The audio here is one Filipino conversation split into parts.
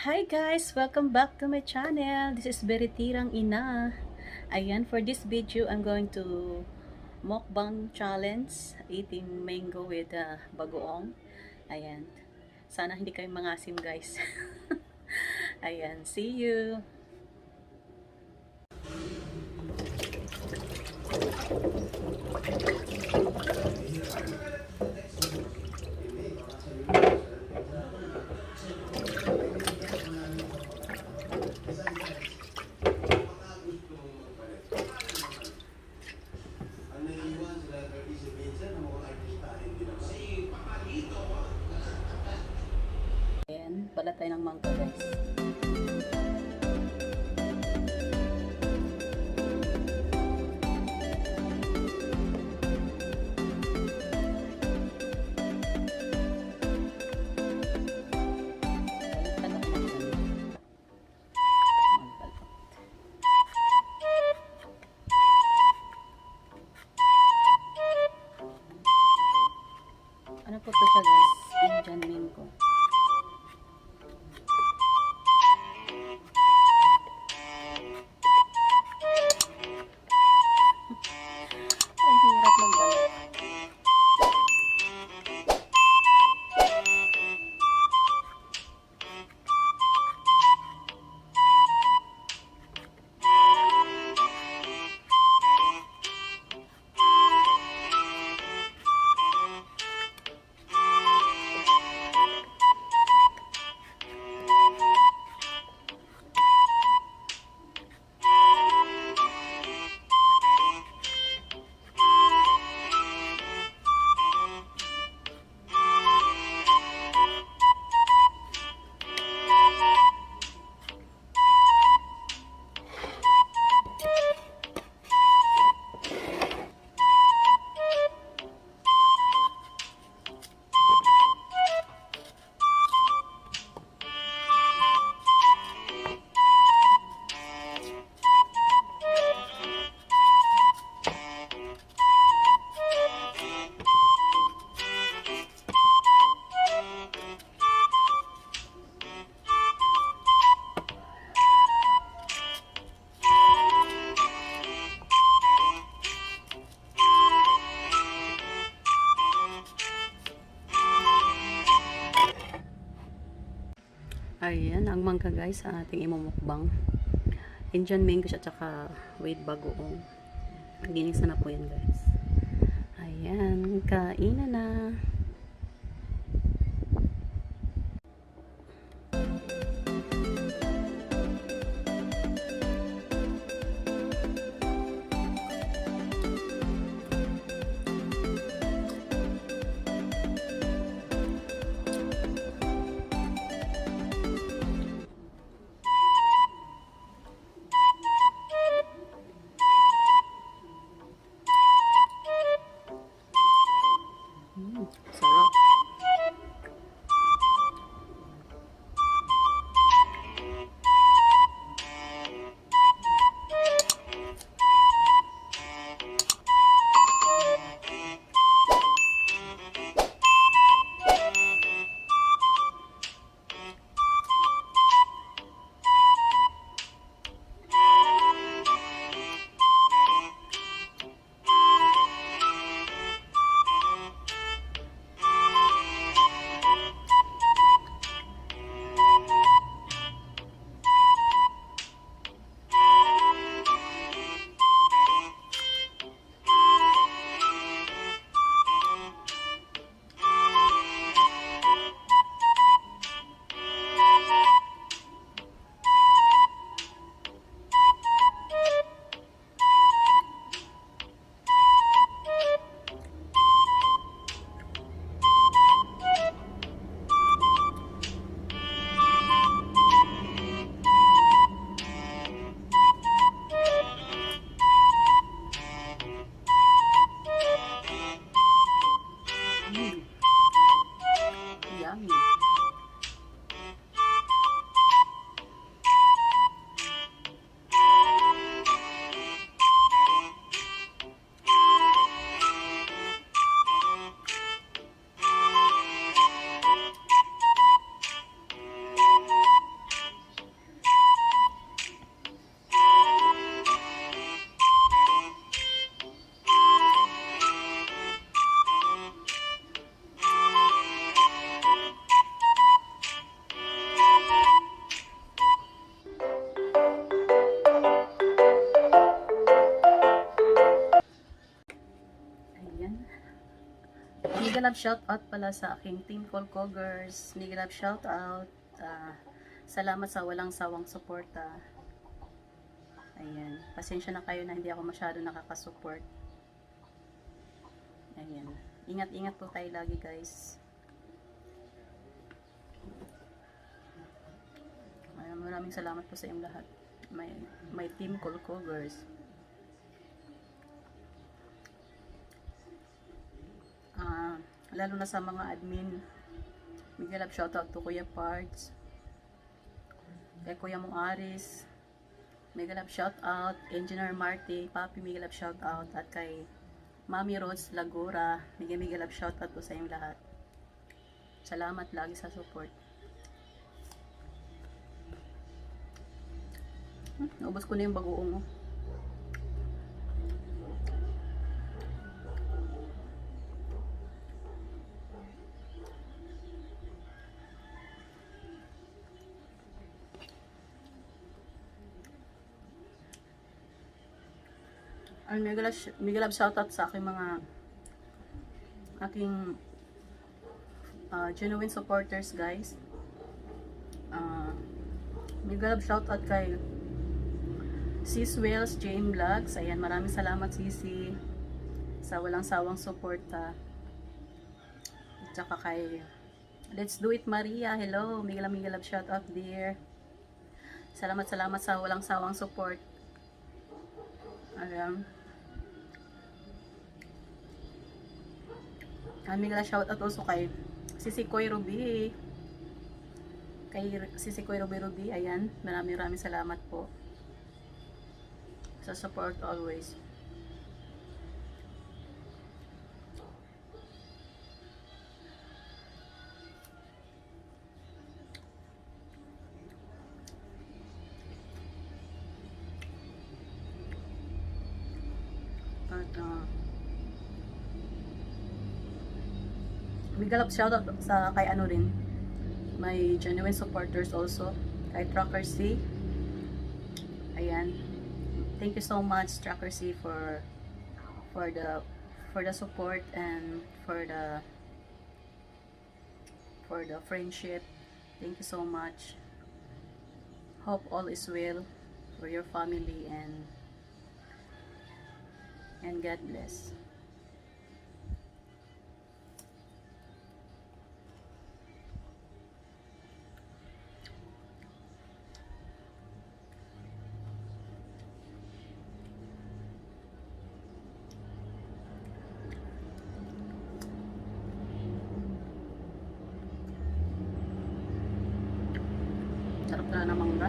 Hi guys! Welcome back to my channel. This is Biritirang Ina. Ayan, for this video, I'm going to mukbang challenge eating mango with bagoong. Ayan. Sana hindi kayo mangasim guys. Ayan, see you! Ayan, pala tayo ng mangga guys. Ano po to siya guys? Indian mango. Ang hirap magbalot. Ayan, ang mangga guys sa ating imumukbang. Indian mango siya tsaka with bagoong. Ginisa na po yan guys. Ayan, kainan na. love shout out pala sa aking team Colcogers. Mega love shout out. Salamat sa walang sawang suporta. Ayan. Pasensya na kayo na hindi ako masyado nakakasupport. Ayan. Ingat-ingat po tayo lagi, guys. Maraming salamat po sa inyong lahat. My team Colcogers. Lalo na sa mga admin. Mega love shout out to Kuya Parts, kay Kuya Mong Aris. Mega love shout out Engineer Marty, Papi, mega love shout out, at kay Mami Rose Lagura. Mega love shout out po sa inyong lahat. Salamat lagi sa support. Naubos ko na yung bagoong. Mega love shoutout sa aking genuine supporters, guys. Mega love shoutout kay Sis Wells JM Vlogs. Ayan, maraming salamat Sisi sa walang sawang suporta. At saka kay Let's Do It Maria. Hello, mega love shoutout dear. Salamat sa walang sawang support. Ayan. Mega shoutout also kay Sisi Koy Ruby. Kay Sisi Koy Ruby. Ayan, maraming salamat po sa support always. Mega love shoutout sa kay ano rin, my genuine supporters also, kay Tracker C. Ayan, thank you so much Tracker C for the support and for the friendship. Thank you so much. Hope all is well for your family, and God bless. Sarap na ng mangga.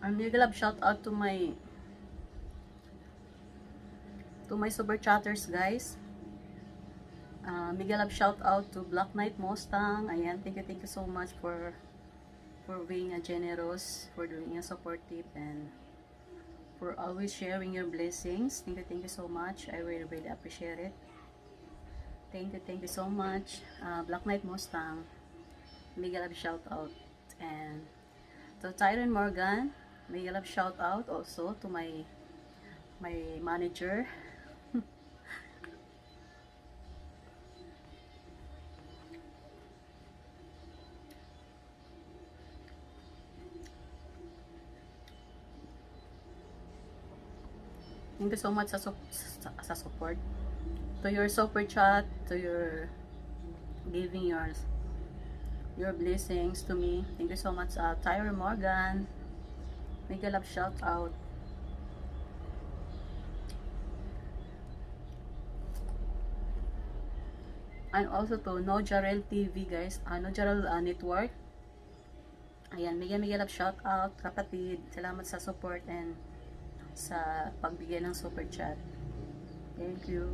Mega love shout out to my super chatters, guys. Mega love shout out to Black Knight Mustang. Ayan, thank you so much for being a generous, for doing a supportive, and for always sharing your blessings. Thank you so much. I really appreciate it. Thank you so much. Black Knight Mustang, mega love shout out. And to Tyron Morgan, mega love shout out also to my manager. Thank you so much sa support, to your super chat, to your giving your blessings to me. Thank you so much, Tyra Morgan. Mega love shout out. And also to No Jarel TV, guys. No Jarel Network. Ayan, mega love shout out, kapatid. Salamat sa support and sa pagbigay ng super chat. Thank you.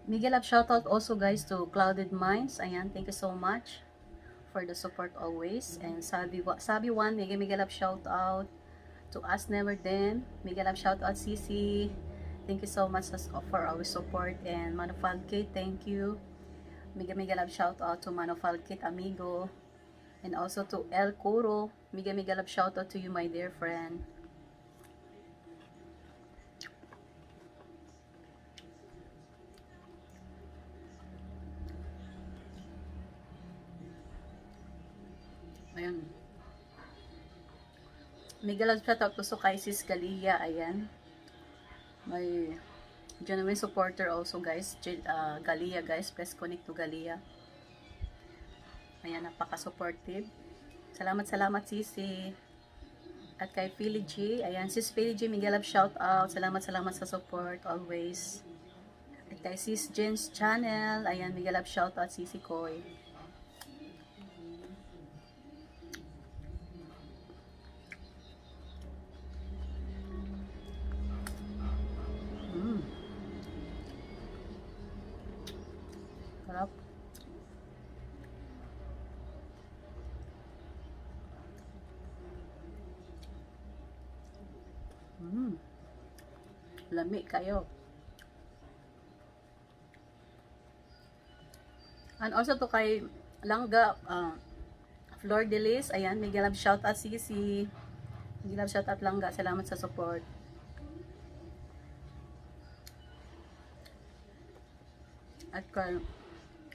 Mega love shoutout also, guys, to Clouded Minds. Ayan, thank you so much for the support always. And Sabi One, mega love shoutout to Us Never Then, mega love shout out Cici. Thank you so much for our support. And Manufalkit, thank you. Mega love shout out to Manufalkit amigo. And also to El Coro, mega love shout out to you, my dear friend. Ayan. Mega love shout out to kay Sis Galia, ayan. May genuine supporter also guys, Galia guys, please connect to Galia. Ayan, napaka-supportive. Salamat Sisi. At kay Philly G, ayan, Sis Philly G, mega love shout out. Salamat sa support always. At kay Sis Jen's channel, ayan, mega love shout out Sisi Koy. Sarap. Lami kayo. And also to kay Langga, Flor de Lis, ayan, mega love shout out Sisi. Mega love shout out Langga, salamat sa support. At kay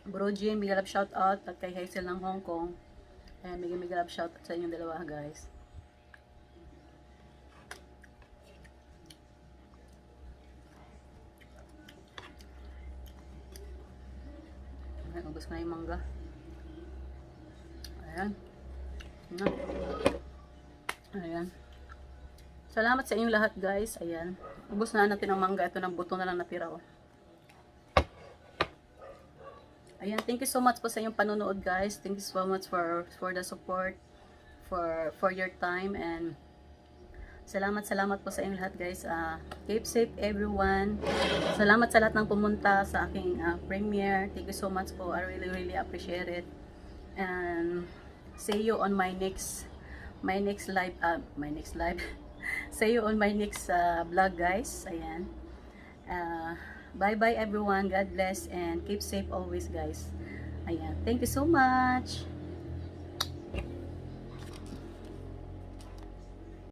Bro Jim, mega love shout out. At kay Hazel ng Hong Kong, ayan, mega love shout out sa inyong dalawa guys. Ayan, ubos na yung mangga. Ayan. Ayan. Salamat sa inyong lahat guys. Ayan. Ubos na natin ang mangga. Ito ng buto na lang natira. Oh. Ayan. Thank you so much po sa inyong panonood guys. Thank you so much for the support. For your time. And salamat po sa inyong lahat guys. Keep safe everyone. Salamat sa lahat ng pumunta sa aking premiere. Thank you so much po. I really appreciate it. And see you on my next live. See you on my next vlog guys. Ayan. Bye bye everyone. God bless and keep safe always guys. Ayan. Thank you so much.